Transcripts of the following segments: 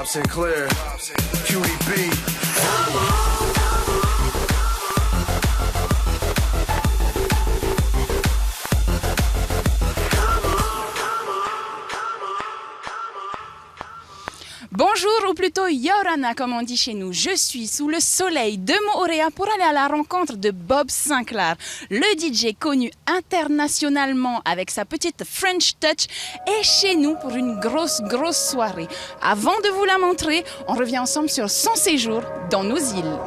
Bob Sinclair, QDB. Bonjour, ou plutôt Yorana comme on dit chez nous. Je suis sous le soleil de Moorea pour aller à la rencontre de Bob Sinclair. Le DJ connu internationalement avec sa petite French Touch est chez nous pour une grosse soirée. Avant de vous la montrer, on revient ensemble sur son séjour dans nos îles.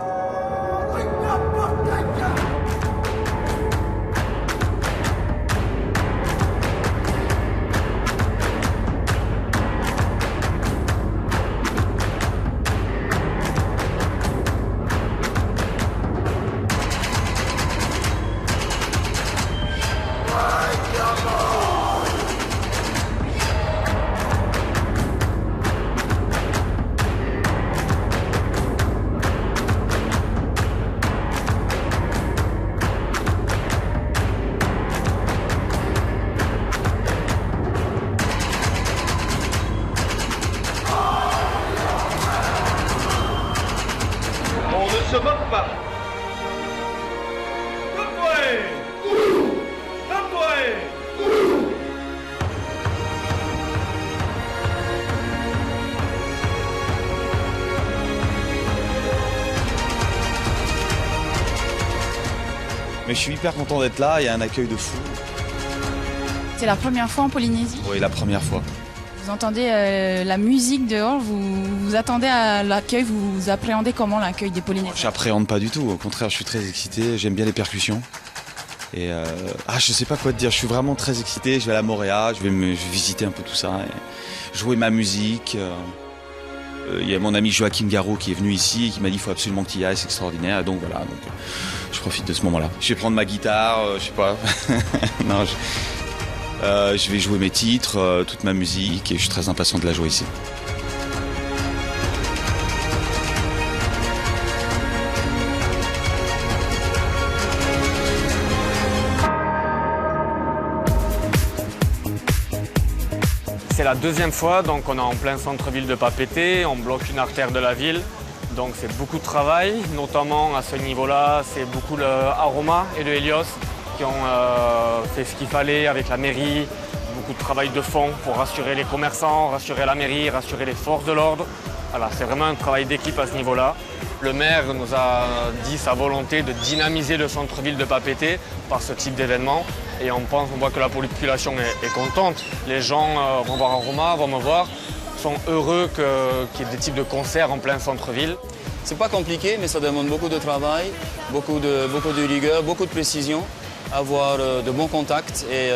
Se moque pas. Mais je suis hyper content d'être là, il y a un accueil de fou. C'est la première fois en Polynésie ? Oui, la première fois. Vous entendez la musique dehors, vous attendez à l'accueil, vous appréhendez comment l'accueil des Polynésiens ? J'appréhende pas du tout, au contraire je suis très excité, j'aime bien les percussions. Et je sais pas quoi te dire, je suis vraiment très excité, je vais à la Moorea, je vais visiter un peu tout ça, et jouer ma musique. Il y a mon ami Joachim Garraud qui est venu ici et qui m'a dit il faut absolument que tu y ailles, c'est extraordinaire. Donc voilà, je profite de ce moment-là. Je vais prendre ma guitare, je sais pas. Non, je vais jouer mes titres, toute ma musique et je suis très impatient de la jouer ici. C'est la deuxième fois, donc on est en plein centre-ville de Papeete, on bloque une artère de la ville. Donc c'est beaucoup de travail, notamment à ce niveau-là, c'est beaucoup le Aroma et le Helios qui ont fait ce qu'il fallait avec la mairie, beaucoup de travail de fond pour rassurer les commerçants, rassurer la mairie, rassurer les forces de l'ordre. Voilà, c'est vraiment un travail d'équipe à ce niveau-là. Le maire nous a dit sa volonté de dynamiser le centre-ville de Papeete par ce type d'événement. Et on voit que la population est contente. Les gens vont voir Aroma, vont me voir, sont heureux qu'il y ait des types de concerts en plein centre-ville. C'est pas compliqué, mais ça demande beaucoup de travail, beaucoup de rigueur, beaucoup de précision, avoir de bons contacts et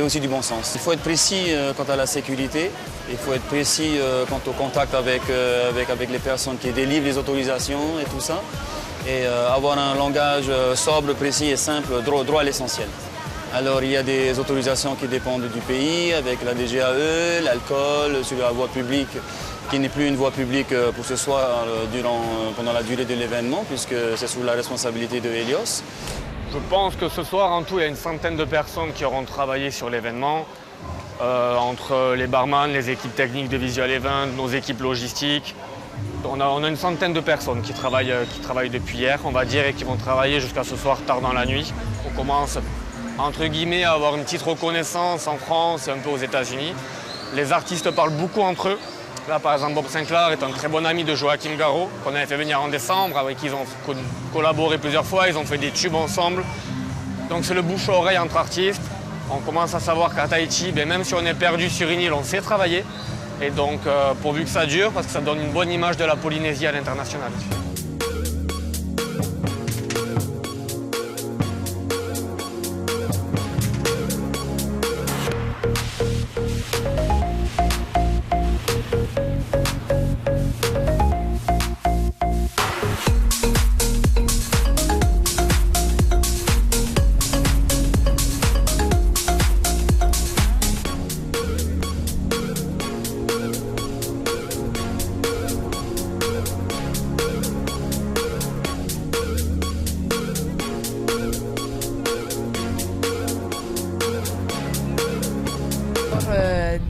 aussi du bon sens. Il faut être précis quant à la sécurité, il faut être précis quant au contact avec les personnes qui délivrent les autorisations et tout ça, et avoir un langage sobre, précis et simple, droit à l'essentiel. Alors il y a des autorisations qui dépendent du pays, avec la DGAE, l'alcool, sur la voie publique, qui n'est plus une voie publique pour ce soir pendant la durée de l'événement, puisque c'est sous la responsabilité de Helios. Je pense que ce soir, en tout, il y a une centaine de personnes qui auront travaillé sur l'événement, entre les barman, les équipes techniques de Visual Event, nos équipes logistiques. On a une centaine de personnes qui travaillent depuis hier, on va dire, et qui vont travailler jusqu'à ce soir tard dans la nuit. On commence, entre guillemets, à avoir une petite reconnaissance en France et un peu aux États-Unis. Les artistes parlent beaucoup entre eux. Là, par exemple, Bob Sinclair est un très bon ami de Joachim Garraud, qu'on avait fait venir en décembre, avec qui ils ont collaboré plusieurs fois, ils ont fait des tubes ensemble. Donc c'est le bouche à oreille entre artistes. On commence à savoir qu'à Tahiti, même si on est perdu sur une île, on sait travailler. Et donc, pourvu que ça dure, parce que ça donne une bonne image de la Polynésie à l'international.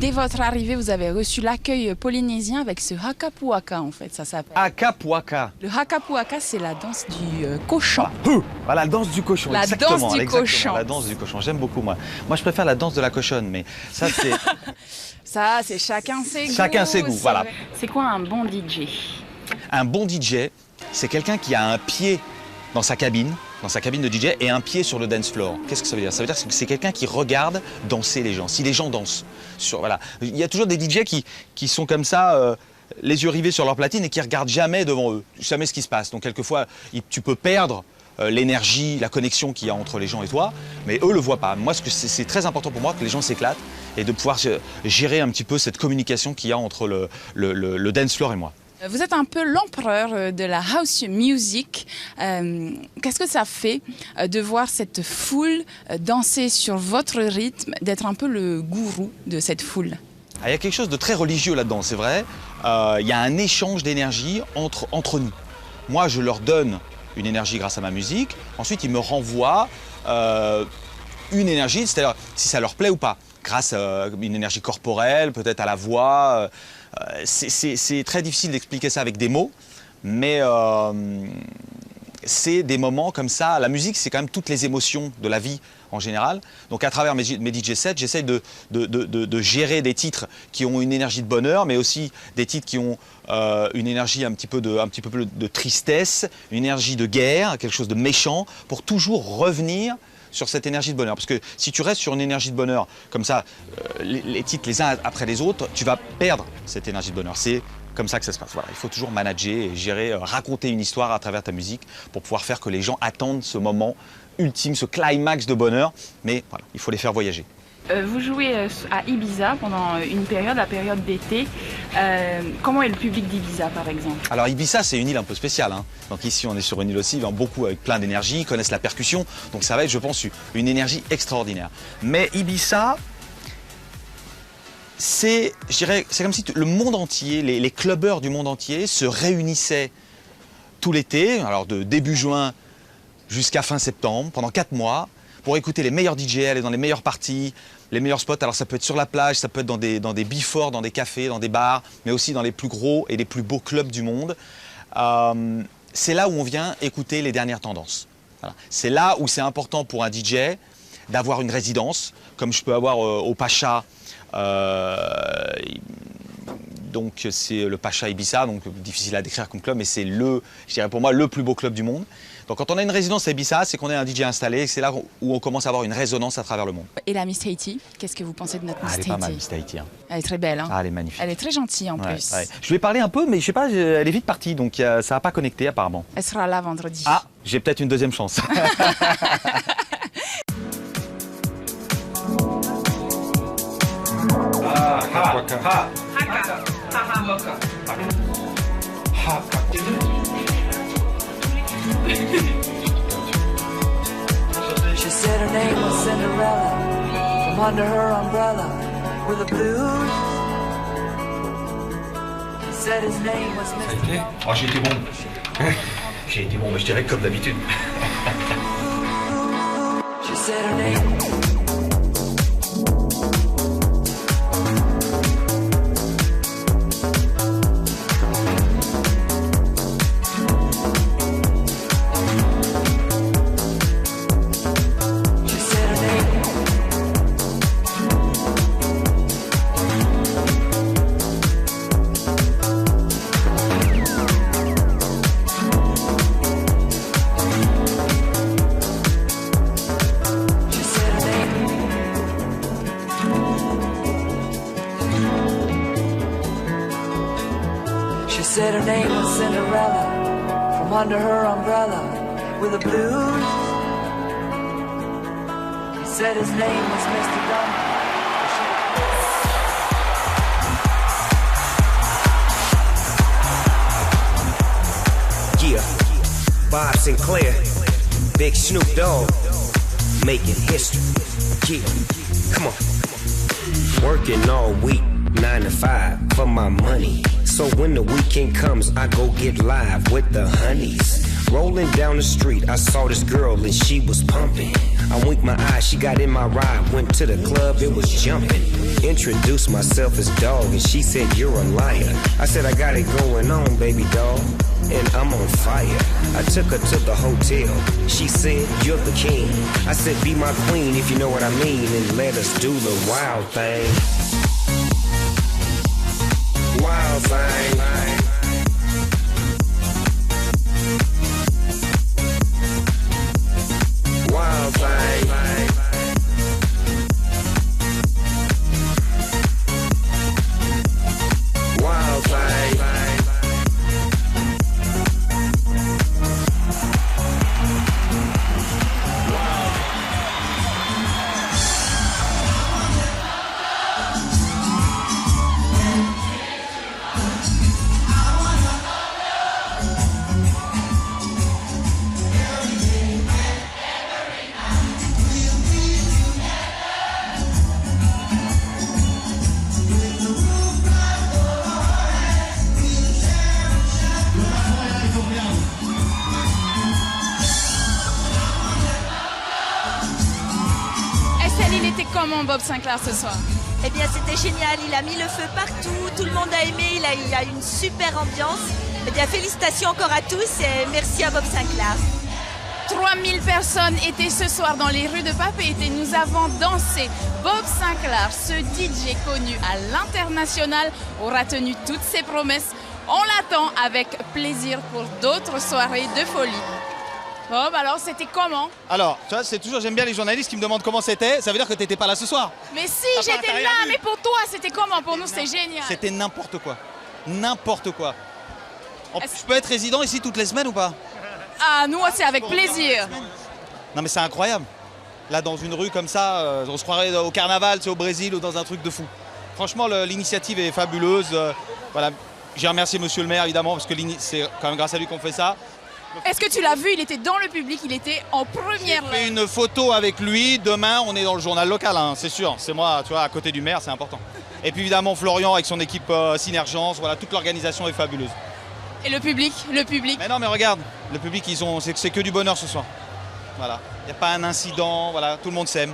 dès votre arrivée, vous avez reçu l'accueil polynésien avec ce haka puaka, en fait, ça s'appelle. Haka puaka. Le haka puaka, c'est la danse du cochon. Voilà, la danse du cochon. La exactement, danse du exactement, cochon. La danse du cochon. J'aime beaucoup, moi. Moi, je préfère la danse de la cochonne, mais ça, c'est... Ça, c'est chacun ses goûts. Chacun ses goûts, c'est voilà. vrai. C'est quoi un bon DJ? Un bon DJ, c'est quelqu'un qui a un pied dans sa cabine de DJ et un pied sur le dance floor. Qu'est-ce que ça veut dire? Ça veut dire que c'est quelqu'un qui regarde danser les gens. Si les gens dansent, voilà. Il y a toujours des DJ qui sont comme ça, les yeux rivés sur leur platine et qui regardent jamais devant eux, jamais ce qui se passe. Donc quelquefois, tu peux perdre l'énergie, la connexion qu'il y a entre les gens et toi, mais eux le voient pas. Moi, c'est très important pour moi que les gens s'éclatent et de pouvoir gérer un petit peu cette communication qu'il y a entre le dance floor et moi. Vous êtes un peu l'empereur de la house music. Qu'est-ce que ça fait de voir cette foule danser sur votre rythme, d'être un peu le gourou de cette foule? Il y a quelque chose de très religieux là-dedans, c'est vrai. Il y a un échange d'énergie entre nous. Moi, je leur donne une énergie grâce à ma musique. Ensuite, ils me renvoient une énergie, c'est-à-dire si ça leur plaît ou pas, grâce à une énergie corporelle, peut-être à la voix. C'est très difficile d'expliquer ça avec des mots, mais c'est des moments comme ça. La musique, c'est quand même toutes les émotions de la vie en général. Donc à travers mes DJ sets, j'essaye de gérer des titres qui ont une énergie de bonheur, mais aussi des titres qui ont une énergie un petit peu de tristesse, une énergie de guerre, quelque chose de méchant, pour toujours revenir sur cette énergie de bonheur. Parce que si tu restes sur une énergie de bonheur, comme ça, les titres les uns après les autres, tu vas perdre cette énergie de bonheur. C'est comme ça que ça se passe. Voilà. Il faut toujours manager et gérer, raconter une histoire à travers ta musique pour pouvoir faire que les gens attendent ce moment ultime, ce climax de bonheur. Mais voilà, il faut les faire voyager. Vous jouez à Ibiza pendant une période, la période d'été. Comment est le public d'Ibiza, par exemple? Alors Ibiza, c'est une île un peu spéciale, hein. Donc ici, on est sur une île aussi, beaucoup avec plein d'énergie, ils connaissent la percussion. Donc ça va être, je pense, une énergie extraordinaire. Mais Ibiza, c'est comme si le monde entier, les clubbers du monde entier se réunissaient tout l'été, alors de début juin jusqu'à fin septembre, pendant 4 mois, pour écouter les meilleurs DJ, aller dans les meilleures parties, les meilleurs spots. Alors ça peut être sur la plage, ça peut être dans des before, dans des cafés, dans des bars, mais aussi dans les plus gros et les plus beaux clubs du monde. C'est là où on vient écouter les dernières tendances. Voilà. C'est là où c'est important pour un DJ d'avoir une résidence, comme je peux avoir au Pacha. Donc c'est le Pacha Ibiza, donc difficile à décrire comme club, mais c'est je dirais pour moi, le plus beau club du monde. Donc quand on a une résidence à Ibiza, c'est qu'on est un DJ installé, c'est là où on commence à avoir une résonance à travers le monde. Et la Miss Tahiti, qu'est-ce que vous pensez de notre Miss Tahiti? Elle est pas mal, Miss Tahiti. Hein. Elle est très belle. Hein. Ah, elle est magnifique. Elle est très gentille en plus. Ouais. Je lui ai parlé un peu, mais je sais pas, elle est vite partie, donc ça n'a pas connecté apparemment. Elle sera là vendredi. Ah, j'ai peut-être une deuxième chance. She said her name was Cinderella. From under her umbrella with the blues. He said his name was Mr. Ah, j'ai été bon. J'ai été bon, mais je dirais comme d'habitude. She said her name. Said her name was Cinderella. From under her umbrella with the blues. He said his name was Mr. Dunn. Yeah, Bob Sinclair, Big Snoop Dogg, making history. Yeah, come on. Working all week, 9 to 5 for my money. So when the weekend comes, I go get live with the honeys. Rolling down the street, I saw this girl and she was pumping. I winked my eye, she got in my ride. Went to the club, it was jumping. Introduced myself as dog, and she said, you're a liar. I said, I got it going on, baby doll, and I'm on fire. I took her to the hotel. She said, you're the king. I said, be my queen, if you know what I mean, and let us do the wild thing. Wild thing. Wild thing. Wild thing. Il était comment Bob Sinclair ce soir? Eh bien c'était génial, il a mis le feu partout, tout le monde a aimé, il a une super ambiance. Eh bien félicitations encore à tous et merci à Bob Sinclair. 3000 personnes étaient ce soir dans les rues de Papeete et nous avons dansé. Bob Sinclair, ce DJ connu à l'international, aura tenu toutes ses promesses. On l'attend avec plaisir pour d'autres soirées de folie. Bob, alors c'était comment? Alors, tu vois, c'est toujours, j'aime bien les journalistes qui me demandent comment c'était. Ça veut dire que t'étais pas là ce soir. Mais si, j'étais là, mais pour toi, c'était comment? Pour nous, c'était génial. C'était n'importe quoi. N'importe quoi. Je peux être résident ici toutes les semaines ou pas? Ah, nous, c'est avec plaisir. Non mais c'est incroyable. Là, dans une rue comme ça, on se croirait au carnaval, c'est au Brésil ou dans un truc de fou. Franchement, l'initiative est fabuleuse. Voilà. J'ai remercié monsieur le maire, évidemment, parce que c'est quand même grâce à lui qu'on fait ça. Est-ce que tu l'as vu? Il était dans le public, il était en première ligne. J'ai fait une photo avec lui. Demain, on est dans le journal local, hein, c'est sûr. C'est moi, tu vois, à côté du maire, c'est important. Et puis évidemment, Florian avec son équipe Synergence, voilà, toute l'organisation est fabuleuse. Et le public? Le public? Mais non, mais regarde, le public, c'est que du bonheur ce soir. Voilà, il n'y a pas un incident, voilà, tout le monde s'aime.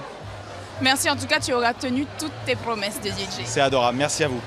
Merci, en tout cas, tu auras tenu toutes tes promesses de DJ. C'est adorable, merci à vous.